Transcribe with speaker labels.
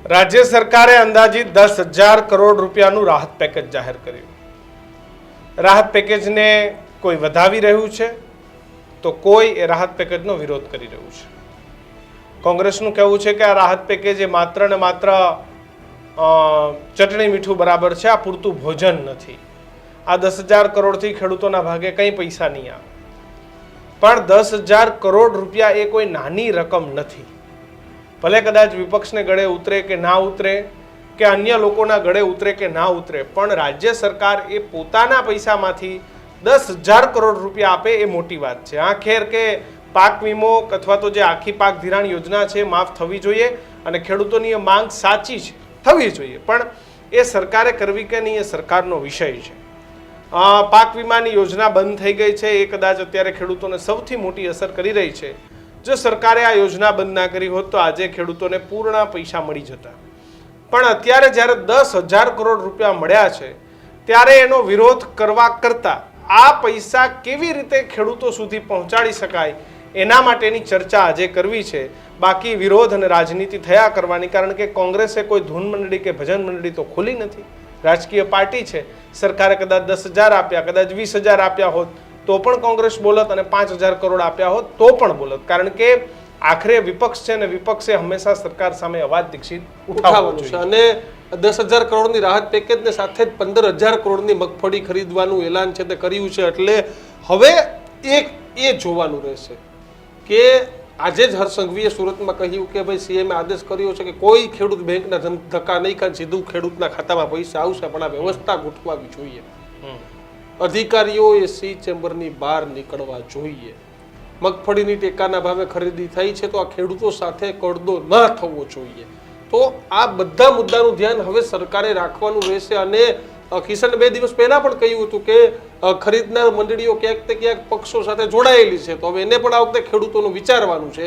Speaker 1: રાજ્ય સરકારે અંદાજિત 10,000 કરોડ રૂપિયાનું રાહત પેકેજ જાહેર કર્યું. રાહત પેકેજને કોઈ વધાવી રહ્યું છે તો કોઈ એ રાહત પેકેજનો વિરોધ કરી રહ્યું છે. કોંગ્રેસનું કહેવું છે કે આ રાહત પેકેજ એ માત્ર ને માત્ર ચટણી મીઠું બરાબર છે, આ પૂરતું ભોજન નથી. આ 10,000 કરોડથી ખેડૂતોના ભાગે કંઈ પૈસા નહીં આવે. પણ 10,000 કરોડ રૂપિયા એ કોઈ નાની રકમ નથી. ભલે કદાચ વિપક્ષને ગળે ઉતરે કે ના ઉતરે, કે અન્ય લોકોના ગળે ઉતરે કે ના ઉતરે, પણ રાજ્ય સરકાર એ પોતાના પૈસામાંથી 10,000 કરોડ રૂપિયા આપે એ મોટી વાત છે. આ ખેર કે પાક વીમો અથવા તો જે આખી પાક ધિરાણ યોજના છે માફ થવી જોઈએ અને ખેડૂતોની એ માંગ સાચી છે, થવી જોઈએ, પણ એ સરકારે કરવી કે નહીં એ સરકારનો વિષય છે. પાક વીમાની યોજના બંધ થઈ ગઈ છે, એ કદાચ અત્યારે ખેડૂતોને સૌથી મોટી અસર કરી રહી છે. જો સરકારે આ યોજના બંધ ના કરી હોત તો આજે ખેડૂતોને પૂર્ણ પૈસા મળી જતા. પણ અત્યારે જ્યારે 10,000 કરોડ રૂપિયા મળ્યા છે ત્યારે એનો વિરોધ કરવા કરતાં આ પૈસા કેવી રીતે ખેડૂતો સુધી પહોંચાડી શકાય એના માટેની ચર્ચા આજે કરવી છે. બાકી વિરોધ અને રાજનીતિ થયા કરવાની, કારણ કે કોંગ્રેસે કોઈ ધૂન મંડળી કે ભજન મંડળી તો ખોલી નથી. રાજકીય પાર્ટી છે. સરકારે કદાચ 10,000 આપ્યા, કદાચ 20,000 આપ્યા હોત તો પણ કોંગ્રેસ બોલત, અને 5,000 કરોડ આપ્યા હોત તો પણ બોલત, કારણ કે આખરે વિપક્ષ છે અને વિપક્ષે હંમેશા સરકાર સામે અવાજ દીક્ષિત ઉઠાવવાનો છે.
Speaker 2: અને 10,000 કરોડની રાહત પેકેજને સાથે જ 15,000 કરોડની મગફળી ખરીદવાનું એલાન છે તે કર્યું છે. એટલે હવે એ જોવાનું રહેશે કે આજે જ હર્ષ સંઘવીએ સુરતમાં કહ્યું કે ભાઈ સીએમએ આદેશ કર્યો છે કે કોઈ ખેડૂત બેંકના ધક્કા નહીં ખાય, સીધું ખેડૂતના ખાતામાં પૈસા આવશે, પણ આ વ્યવસ્થા ગોઠવાવી જોઈએ. અધિકારીઓએ સી ચેમ્બરની બહાર નીકળવા જોઈએ. મગફળીની ટેકાના ભાવે ખરીદી થઈ છે તો આ ખેડૂતો સાથે કડદો ન થવો જોઈએ. તો આ બધા મુદ્દાનું ધ્યાન હવે સરકારે રાખવાનું રહેશે. અને કિશન 2 દિવસ પહેલા પણ કહ્યું હતું કે ખરીદનાર મંડળીઓ ક્યાંક તે ક્યાંક પક્ષો સાથે જોડાયેલી છે, તો હવે એને પણ આ વખતે ખેડૂતોનું વિચારવાનું છે.